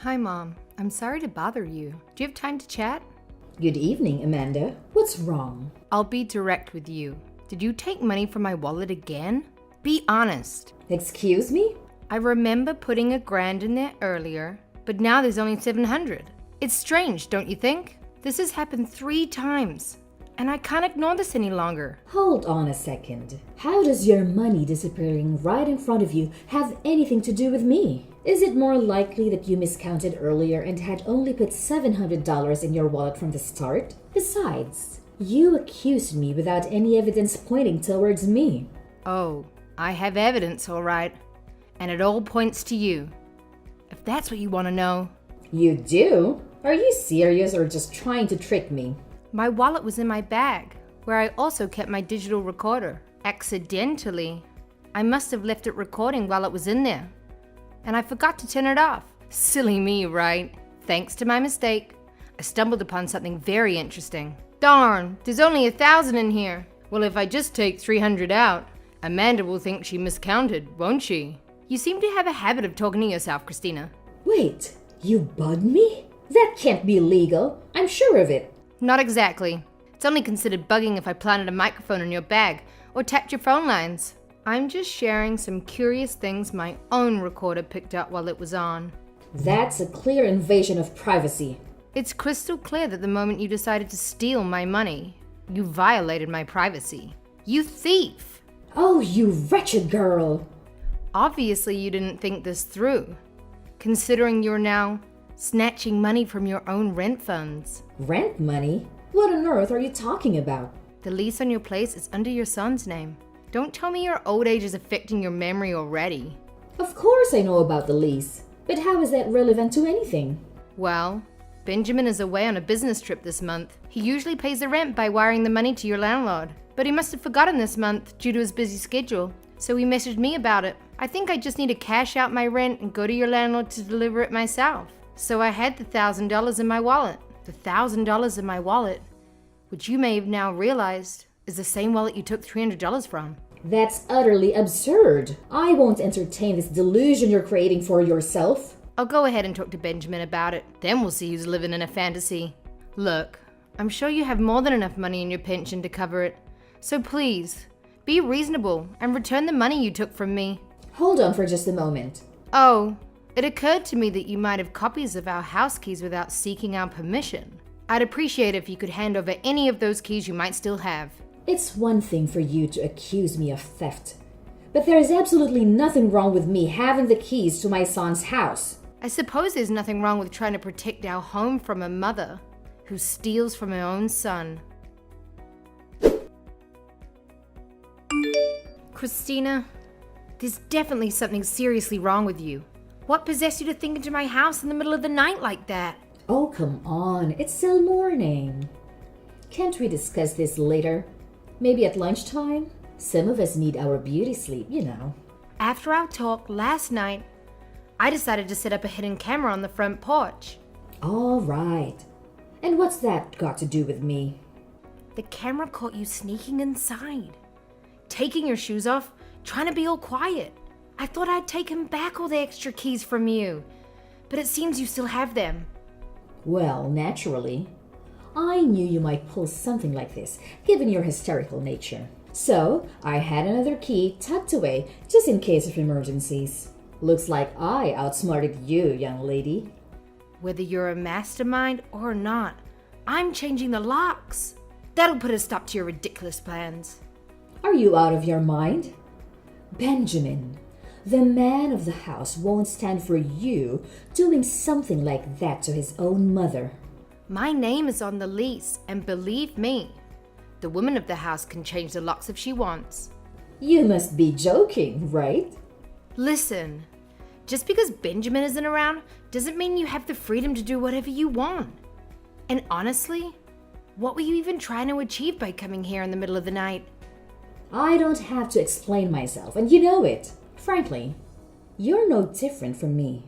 Hi, Mom. I'm sorry to bother you. Do you have time to chat? Good evening, Amanda. What's wrong? I'll be direct with you. Did you take money from my wallet again? Be honest. Excuse me? I remember putting $1,000 in there earlier, but now there's only $700. It's strange, don't you think? This has happened 3 times, and I can't ignore this any longer. Hold on a second. How does your money disappearing right in front of you have anything to do with me? Is it more likely that you miscounted earlier and had only put $700 in your wallet from the start? Besides, you accused me without any evidence pointing towards me. Oh, I have evidence, all right. And it all points to you. If that's what you want to know. You do? Are you serious or just trying to trick me? My wallet was in my bag, where I also kept my digital recorder. Accidentally, I must have left it recording while it was in there. And I forgot to turn it off. Silly me, right? Thanks to my mistake, I stumbled upon something very interesting. Darn, there's only 1,000 in here. Well, if I just take 300 out, Amanda will think she miscounted, won't she? You seem to have a habit of talking to yourself, Christina. Wait, you bugged me? That can't be legal. I'm sure of it. Not exactly. It's only considered bugging if I planted a microphone in your bag or tapped your phone lines. I'm just sharing some curious things my own recorder picked up while it was on. That's a clear invasion of privacy. It's crystal clear that the moment you decided to steal my money, you violated my privacy. You thief! Oh, you wretched girl! Obviously you didn't think this through, considering you're now snatching money from your own rent funds. Rent money? What on earth are you talking about? The lease on your place is under your son's name. Don't tell me your old age is affecting your memory already. Of course I know about the lease, but how is that relevant to anything? Well, Benjamin is away on a business trip this month. He usually pays the rent by wiring the money to your landlord, but he must have forgotten this month due to his busy schedule, so he messaged me about it. I think I just need to cash out my rent and go to your landlord to deliver it myself. So I had the $1,000 in my wallet. The $1,000 in my wallet, which you may have now realized is the same wallet you took $300 from. That's utterly absurd. I won't entertain this delusion you're creating for yourself. I'll go ahead and talk to Benjamin about it. Then we'll see who's living in a fantasy. Look, I'm sure you have more than enough money in your pension to cover it. So please, be reasonable and return the money you took from me. Hold on for just a moment. Oh, it occurred to me that you might have copies of our house keys without seeking our permission. I'd appreciate it if you could hand over any of those keys you might still have. It's one thing for you to accuse me of theft, but there is absolutely nothing wrong with me having the keys to my son's house. I suppose there's nothing wrong with trying to protect our home from a mother who steals from her own son. Christina, there's definitely something seriously wrong with you. What possessed you to think into my house in the middle of the night like that? Oh, come on. It's still morning. Can't we discuss this later? Maybe at lunchtime? Some of us need our beauty sleep, you know. After our talk last night, I decided to set up a hidden camera on the front porch. All right. And what's that got to do with me? The camera caught you sneaking inside, taking your shoes off, trying to be all quiet. I thought I'd taken back all the extra keys from you, but it seems you still have them. Well, naturally. I knew you might pull something like this, given your hysterical nature. So, I had another key tucked away, just in case of emergencies. Looks like I outsmarted you, young lady. Whether you're a mastermind or not, I'm changing the locks. That'll put a stop to your ridiculous plans. Are you out of your mind? Benjamin, the man of the house won't stand for you doing something like that to his own mother. My name is on the lease, and believe me, the woman of the house can change the locks if she wants. You must be joking, right? Listen, just because Benjamin isn't around doesn't mean you have the freedom to do whatever you want. And honestly, what were you even trying to achieve by coming here in the middle of the night? I don't have to explain myself, and you know it. Frankly, you're no different from me.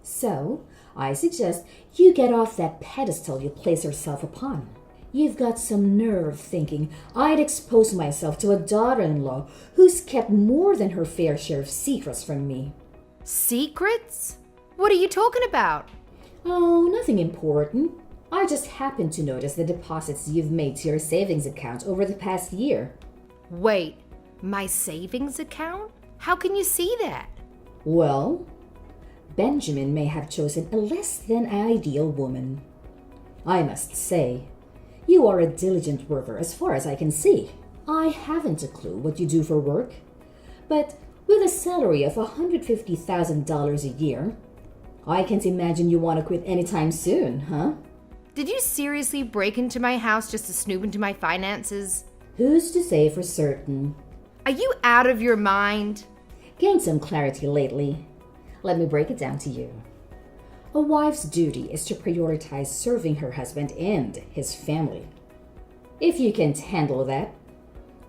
So, I suggest you get off that pedestal you place yourself upon. You've got some nerve thinking I'd expose myself to a daughter-in-law who's kept more than her fair share of secrets from me. Secrets? What are you talking about? Oh, nothing important. I just happened to notice the deposits you've made to your savings account over the past year. Wait, my savings account? How can you see that? Well, Benjamin may have chosen a less than ideal woman. I must say, you are a diligent worker as far as I can see. I haven't a clue what you do for work, but with a salary of $150,000 a year, I can't imagine you want to quit anytime soon, huh? Did you seriously break into my house just to snoop into my finances? Who's to say for certain? Are you out of your mind? Gained some clarity lately. Let me break it down to you. A wife's duty is to prioritize serving her husband and his family. If you can't handle that,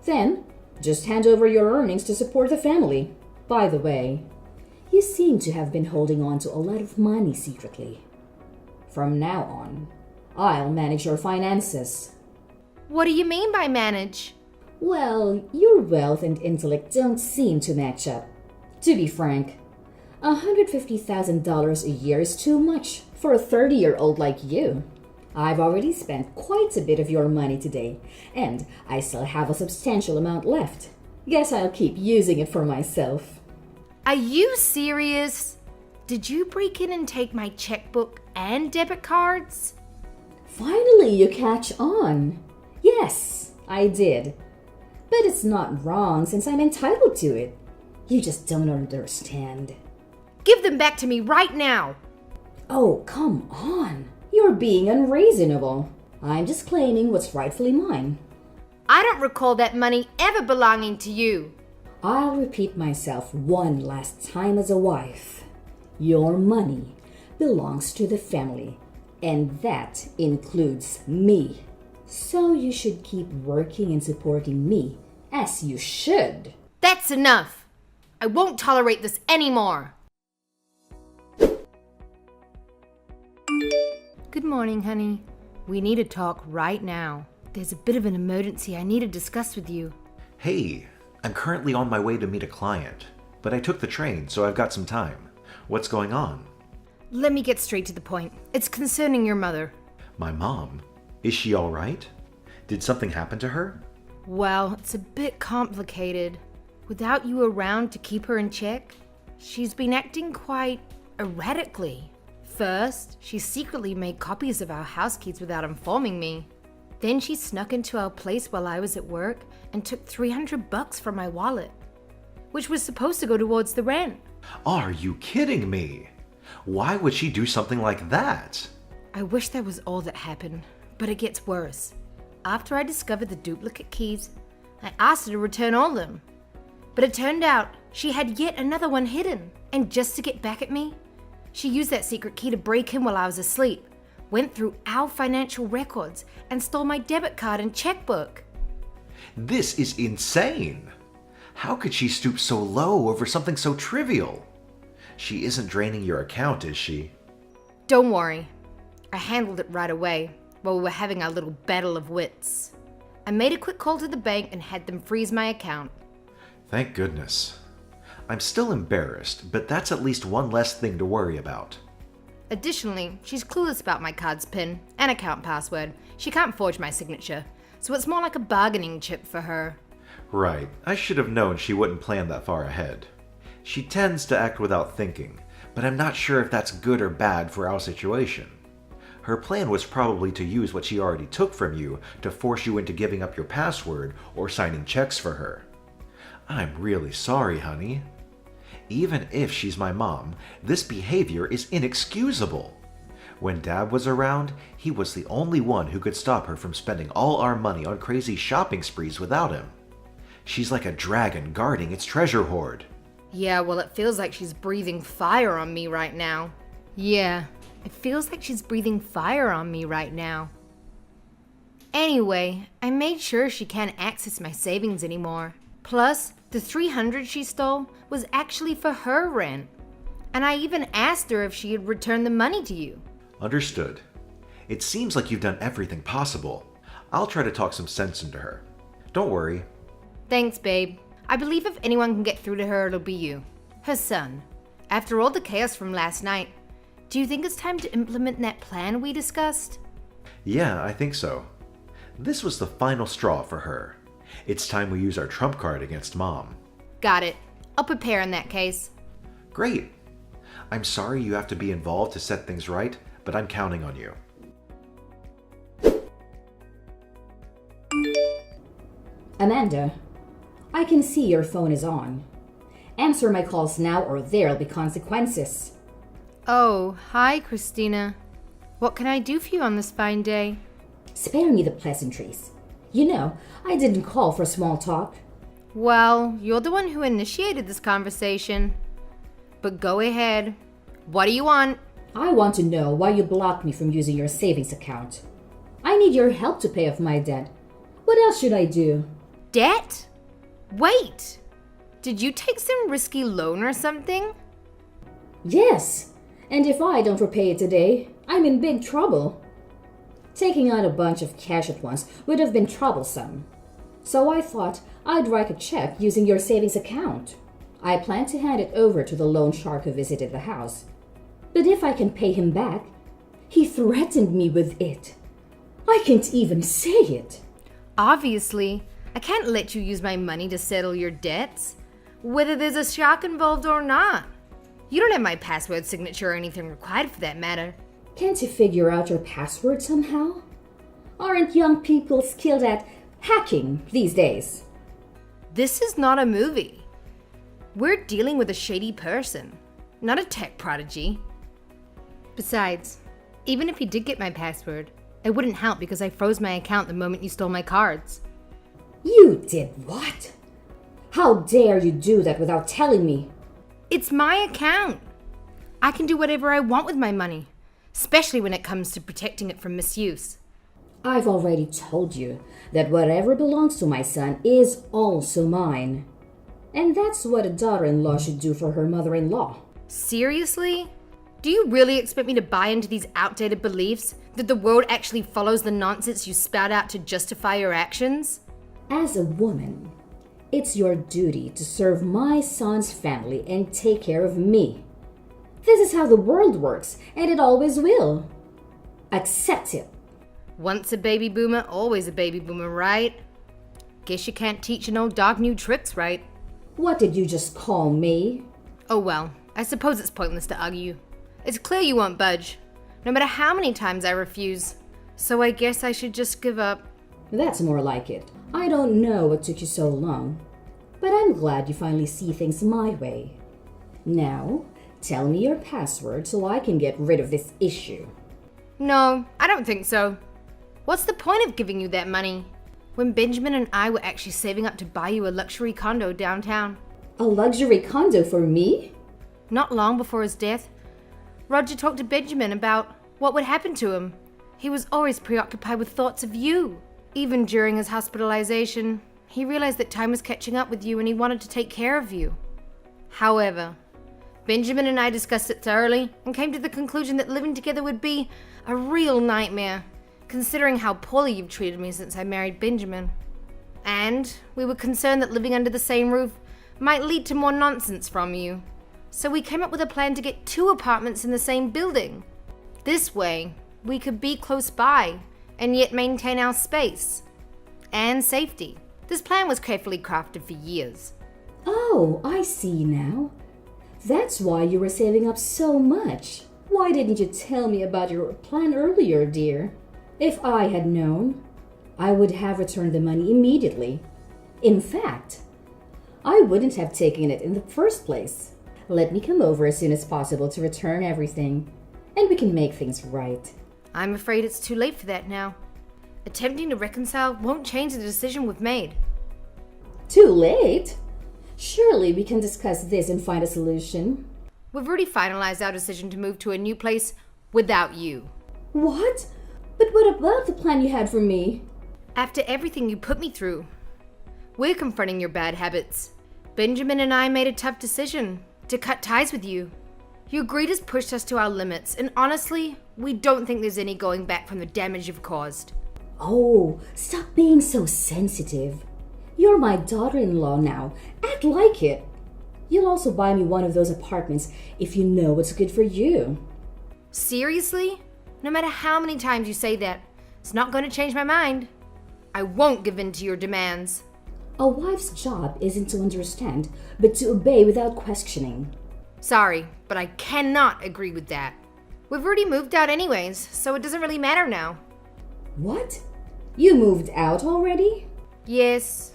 then just hand over your earnings to support the family. By the way, you seem to have been holding on to a lot of money secretly. From now on, I'll manage your finances. What do you mean by manage? Well, your wealth and intellect don't seem to match up. To be frank, $150,000 a year is too much for a 30-year-old like you. I've already spent quite a bit of your money today, and I still have a substantial amount left. Guess I'll keep using it for myself. Are you serious? Did you break in and take my checkbook and debit cards? Finally, you catch on. Yes, I did. But it's not wrong since I'm entitled to it. You just don't understand. Give them back to me right now. Oh, come on. You're being unreasonable. I'm just claiming what's rightfully mine. I don't recall that money ever belonging to you. I'll repeat myself one last time as a wife. Your money belongs to the family, and that includes me. So you should keep working and supporting me, as you should. That's enough. I won't tolerate this anymore. Good morning, honey. We need to talk right now. There's a bit of an emergency I need to discuss with you. Hey, I'm currently on my way to meet a client, but I took the train, so I've got some time. What's going on? Let me get straight to the point. It's concerning your mother. My mom? Is she all right? Did something happen to her? Well, it's a bit complicated. Without you around to keep her in check, she's been acting quite erratically. First, she secretly made copies of our house keys without informing me. Then she snuck into our place while I was at work and took $300 from my wallet, which was supposed to go towards the rent. Are you kidding me? Why would she do something like that? I wish that was all that happened, but it gets worse. After I discovered the duplicate keys, I asked her to return all of them. But it turned out she had yet another one hidden, and just to get back at me, she used that secret key to break in while I was asleep, went through our financial records, and stole my debit card and checkbook. This is insane. How could she stoop so low over something so trivial? She isn't draining your account, is she? Don't worry. I handled it right away while we were having our little battle of wits. I made a quick call to the bank and had them freeze my account. Thank goodness. I'm still embarrassed, but that's at least one less thing to worry about. Additionally, she's clueless about my card's PIN and account password. She can't forge my signature, so it's more like a bargaining chip for her. Right, I should have known she wouldn't plan that far ahead. She tends to act without thinking, but I'm not sure if that's good or bad for our situation. Her plan was probably to use what she already took from you to force you into giving up your password or signing checks for her. I'm really sorry, honey. Even if she's my mom, this behavior is inexcusable. When Dad was around, he was the only one who could stop her from spending all our money on crazy shopping sprees without him. She's like a dragon guarding its treasure hoard. Yeah, well, it feels like she's breathing fire on me right now. Yeah, it feels like she's breathing fire on me right now. Anyway, I made sure she can't access my savings anymore. Plus, the $300 she stole was actually for her rent. And I even asked her if she had returned the money to you. Understood. It seems like you've done everything possible. I'll try to talk some sense into her. Don't worry. Thanks, babe. I believe if anyone can get through to her, it'll be you. Her son. After all the chaos from last night, Do you think it's time to implement that plan we discussed? Yeah, I think so. This was the final straw for her. It's time we use our trump card against Mom. Got it. I'll prepare in that case. Great. I'm sorry you have to be involved to set things right, but I'm counting on you. Amanda, I can see your phone is on. Answer my calls now or there'll be consequences. Oh, hi, Christina. What can I do for you on this fine day? Spare me the pleasantries. You know, I didn't call for small talk. Well, you're the one who initiated this conversation. But go ahead. What do you want? I want to know why you blocked me from using your savings account. I need your help to pay off my debt. What else should I do? Debt? Wait! Did you take some risky loan or something? Yes, and if I don't repay it today, I'm in big trouble. Taking out a bunch of cash at once would have been troublesome. So I thought I'd write a check using your savings account. I plan to hand it over to the loan shark who visited the house. But if I can pay him back, he threatened me with it. I can't even say it. Obviously, I can't let you use my money to settle your debts, whether there's a shark involved or not. You don't have my password signature or anything required for that matter. Can't you figure out your password somehow? Aren't young people skilled at hacking these days? This is not a movie. We're dealing with a shady person, not a tech prodigy. Besides, even if you did get my password, it wouldn't help because I froze my account the moment you stole my cards. You did what? How dare you do that without telling me? It's my account. I can do whatever I want with my money, especially when it comes to protecting it from misuse. I've already told you that whatever belongs to my son is also mine. And that's what a daughter-in-law should do for her mother-in-law. Seriously? Do you really expect me to buy into these outdated beliefs that the world actually follows the nonsense you spout out to justify your actions? As a woman, it's your duty to serve my son's family and take care of me. This is how the world works, and it always will. Accept it. Once a baby boomer, always a baby boomer, right? Guess you can't teach an old dog new tricks, right? What did you just call me? Oh well, I suppose it's pointless to argue. It's clear you won't budge, no matter how many times I refuse. So I guess I should just give up. That's more like it. I don't know what took you so long, but I'm glad you finally see things my way. Now, tell me your password so I can get rid of this issue. No, I don't think so. What's the point of giving you that money when Benjamin and I were actually saving up to buy you a luxury condo downtown? A luxury condo for me? Not long before his death, Roger talked to Benjamin about what would happen to him. He was always preoccupied with thoughts of you. Even during his hospitalization, he realized that time was catching up with you and he wanted to take care of you. However, Benjamin and I discussed it thoroughly and came to the conclusion that living together would be a real nightmare, considering how poorly you've treated me since I married Benjamin. And we were concerned that living under the same roof might lead to more nonsense from you. So we came up with a plan to get 2 apartments in the same building. This way, we could be close by and yet maintain our space and safety. This plan was carefully crafted for years. Oh, I see now. That's why you were saving up so much. Why didn't you tell me about your plan earlier, dear? If I had known, I would have returned the money immediately. In fact, I wouldn't have taken it in the first place. Let me come over as soon as possible to return everything, and we can make things right. I'm afraid it's too late for that now. Attempting to reconcile won't change the decision we've made. Too late? Surely we can discuss this and find a solution. We've already finalized our decision to move to a new place without you. What? But what about the plan you had for me? After everything you put me through, we're confronting your bad habits. Benjamin and I made a tough decision to cut ties with you. Your greed has pushed us to our limits, and honestly, we don't think there's any going back from the damage you've caused. Oh, stop being so sensitive. You're my daughter-in-law now. Act like it. You'll also buy me one of those apartments if you know what's good for you. Seriously? No matter how many times you say that, it's not going to change my mind. I won't give in to your demands. A wife's job isn't to understand, but to obey without questioning. Sorry, but I cannot agree with that. We've already moved out anyways, so it doesn't really matter now. What? You moved out already? Yes.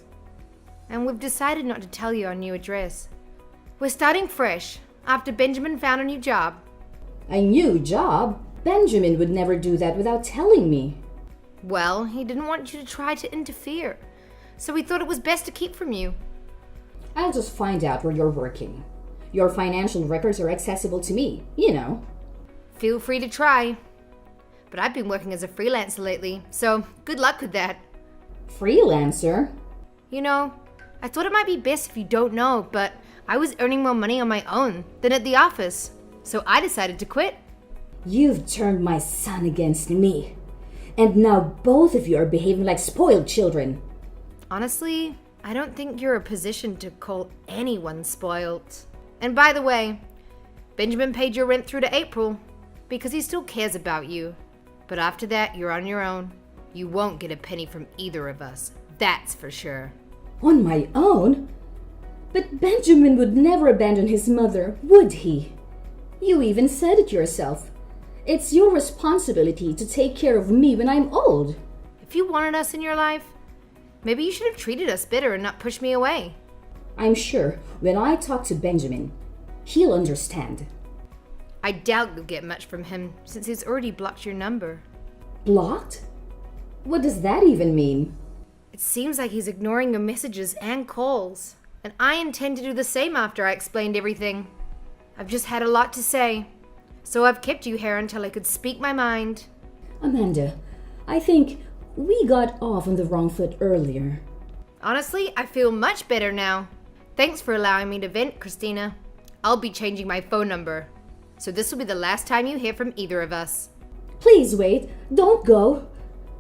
And we've decided not to tell you our new address. We're starting fresh, after Benjamin found a new job. A new job? Benjamin would never do that without telling me. Well, he didn't want you to try to interfere, so we thought it was best to keep from you. I'll just find out where you're working. Your financial records are accessible to me, you know. Feel free to try. But I've been working as a freelancer lately, so good luck with that. Freelancer? You know, I thought it might be best if you don't know, but I was earning more money on my own than at the office, so I decided to quit. You've turned my son against me. And now both of you are behaving like spoiled children. Honestly, I don't think you're in a position to call anyone spoiled. And by the way, Benjamin paid your rent through to April because he still cares about you. But after that, you're on your own. You won't get a penny from either of us. That's for sure. On my own? But Benjamin would never abandon his mother, would he? You even said it yourself. It's your responsibility to take care of me when I'm old. If you wanted us in your life, maybe you should have treated us better and not pushed me away. I'm sure when I talk to Benjamin, he'll understand. I doubt you'll get much from him since he's already blocked your number. Blocked? What does that even mean? It seems like he's ignoring your messages and calls. And I intend to do the same after I explained everything. I've just had a lot to say. So I've kept you here until I could speak my mind. Amanda, I think we got off on the wrong foot earlier. Honestly, I feel much better now. Thanks for allowing me to vent, Christina. I'll be changing my phone number. So this will be the last time you hear from either of us. Please wait. Don't go.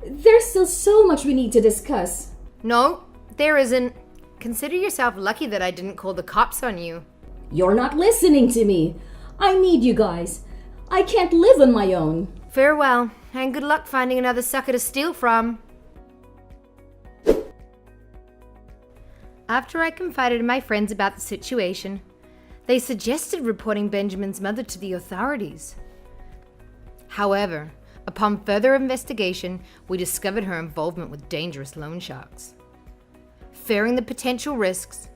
There's still so much we need to discuss. No, there isn't. Consider yourself lucky that I didn't call the cops on you. You're not listening to me. I need you guys. I can't live on my own. Farewell, and good luck finding another sucker to steal from. After I confided in my friends about the situation, they suggested reporting Benjamin's mother to the authorities. However, upon further investigation, we discovered her involvement with dangerous loan sharks. Fearing the potential risks,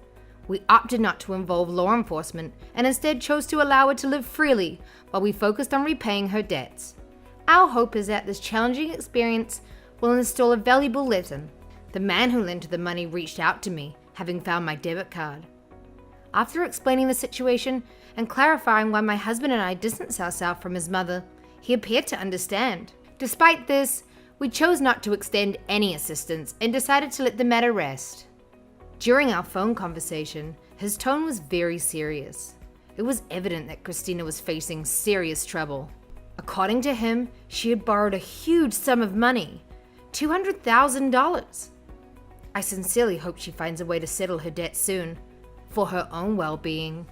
we opted not to involve law enforcement and instead chose to allow her to live freely while we focused on repaying her debts. Our hope is that this challenging experience will instill a valuable lesson. The man who lent her the money reached out to me, having found my debit card. After explaining the situation and clarifying why my husband and I distanced ourselves from his mother, he appeared to understand. Despite this, we chose not to extend any assistance and decided to let the matter rest. During our phone conversation, his tone was very serious. It was evident that Christina was facing serious trouble. According to him, she had borrowed a huge sum of money, $200,000. I sincerely hope she finds a way to settle her debt soon, for her own well-being.